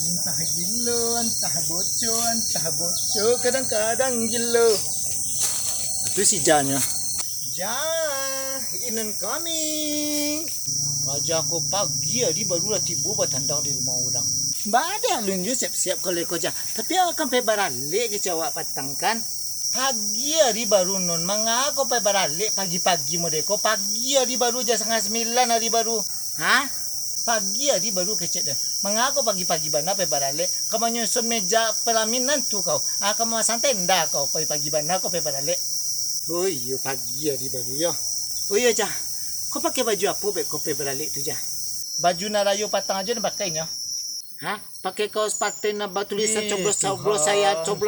Entah gila, entah bocor, kadang-kadang gila. Itu si Jannya. Jah, Inan coming. Raja aku pagi hari barulah tiba bertandang di rumah orang. Badak lunju siap-siap kalau kau jah. Tapi akan pergi baralik ke cawak patang kan? Pagi hari baru non, mengapa pergi baralik pagi-pagi modeko? Pagi hari baru jam 8:30 hari baru. Hah? Pagi hari baru kecek dah. Mengapa pagi-pagi bana pergi baralik? Kau menyusun meja pelaminan tu kau. Kamu santai ndak kau pagi-pagi bana kau pergi baralik. Oh iya pagi hari baru ya. Oh iya jah. Kau pakai baju apa kau pergi baralik tu jah? Baju narayu patang aja nak pakainya. Hah? Pakai kaos paten na tulisan coblos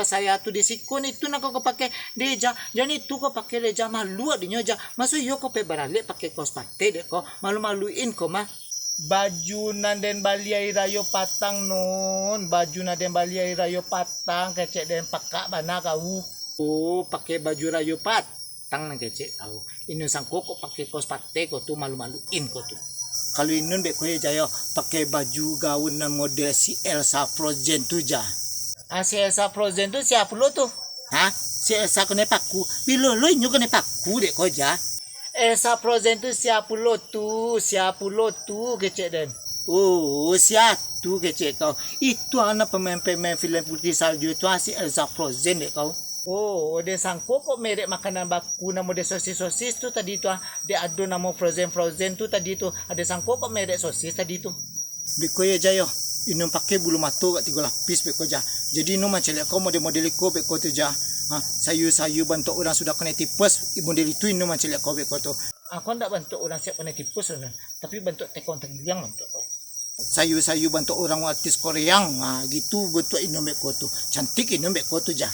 saya tu di sikun itu nak kau pakai deja. Jadi itu kau pakai deja malu adanya aja. Masuk yo kau pergi baralik pakai kaos paten dek kau malu-maluin kau mah. Baju nanden baliai rayo patang non, baju nanden baliai rayo patang kecek den pakak bana kau. Oh, pakai baju rayo patang nak kecek kau. Ini sangko kau pakai kaos paten kau tu malu-maluin kau tu. Kalau inun bek koye jaya pakai baju gaun dan model si Elsa Frozen tu jah. Si Elsa Frozen tu siapa lo tu? Hah? Si Elsa kena paku. Bila lo inyo kena paku dek kau jah. Elsa Frozen tu siapa lo tu kecek den. Oh, siapa tu kecek kau. Itu anak pemain-pemain filem Putri Salju tu si Elsa Frozen dek kau. Oh, dia sangko kok merek makanan baku nama dia sosis tu tadi tu dia adu nama frozen tu tadi tu ada sangko kok merek sosis tadi tu. Beko ya jayo, inum pakai bulu mata kat 3 lapis beko ja. Jadi inum macam kau model iko beko tu ja. Sayu bantu orang sudah kena tipes, model itu inum macam kau beko tu. Aku ndak bantu orang siap kena tipes kan, tapi bantu tekon tegiang bantu kau. Sayu bantu orang artis Korea, gitu betul inum beko tu. Cantik inum beko tu ja.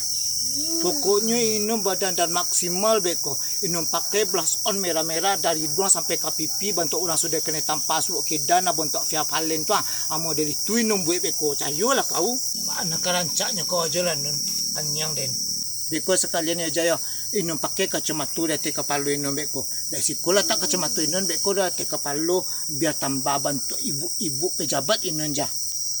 Pokoknya inum badan dan maksimal beko. Inum pakai blush on merah-merah dari doang sampai ke pipi. Bantu orang sudah kena tampas ke dana bentuk via palen tu. Model itu inum buat beko. Cayo lah kau. Mana kerancaknya kau aja lah nun. Anyang den. Beko sekalian ya jaya. Inum pakai kacamata dari kepala inum beko. Dari sekolah tak kacamata inum beko dari kepala biar tambah bantu ibu-ibu pejabat inum jah.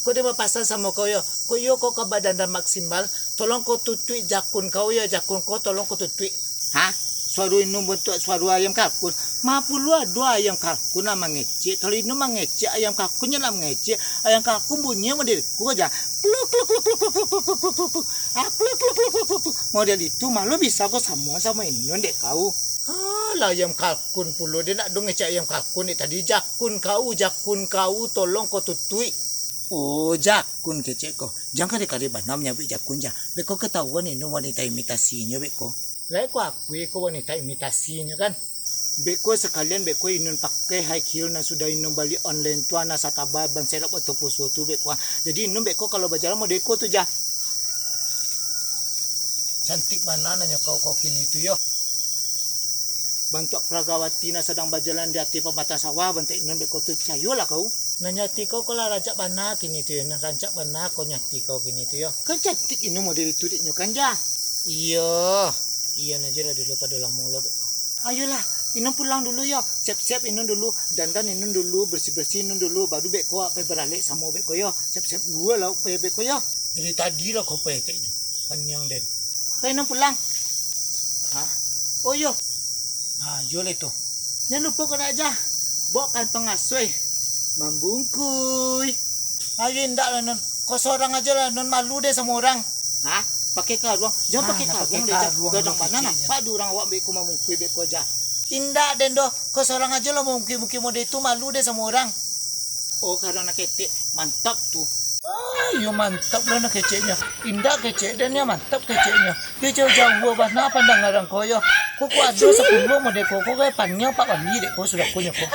Kau dia berpasal sama kau yo. Kau ke badan dan maksimal. Tolong kau tutui jakun kau ya. Jakun kau tolong kau tutui. Hah? Suara inum bentuk suara ayam kalkun. Mampu lu ada ayam kalkun nak mengecek. Kalau inum mengecek ayam kalkunnya nak mengecek. Ayam kalkun bunyinya model ku aja. Pluk. Model itu malu bisa kau sama inum dek kau. Lah ayam kalkun puluh. Dia nak dong ngecek ayam kalkun ni tadi. Jakun kau tolong kau tutui. Oh, jakun kecek kau. Jangan kali banam nyabik jakun jah. Beko ketahuan ini wanita imitasinya beko. Lai ko akui ko wanita imitasinya kan. Beko sekalian beko inun pakai high heel na sudah inun bali online tu ana sataba ban selok atau pusu tu beko. Jadi inun beko kalau berjalan mau deko tu jah. Cantik mana nanya kau kini tu yo. Bantuk Pragawati na sedang berjalan di hati pembatas sawah bantuk inun beko tu cayo lah kau. Nanyati kau kalau rancak bana kini tu ya. Rancak bana kau nyati kau kini tu yo. Kan cantik inun model itu diknya kan jah. Iya aja lah dulu pada lama lah. Ayolah, inun pulang dulu ya. Siap-siap inun dulu, dandan inun dulu, bersih-bersih inun dulu, baru beko apa beralik sama beko ya. Siap-siap dua lah apa beko ya. Jadi tadi lah kau peteknya. Panjang den. Kau inun pulang. Hah? Oh yo. Jual itu. Jangan lupa kau nak aja. Bawa kantong asoi. Membungkui. Ayo ndak lah non. Kau seorang aja lah non, malu deh sama orang. Hah? Pakai karung. Jangan pakai karung deh. Gadang mana nak? Pak durang awak beko membungkui beko aja. Indah den doh. Kau seorang aja lah mungkin model itu malu deh sama orang. Oh karena nak ketek mantap tu. Yo mantap lah nak keceknya. Indah kecek dan ya mantap keceknya. Dia jauh-jauh bana pandang orang kau yo. Kau ada 10 model kau kayak panjang pak kami dek kau sudah punya kau.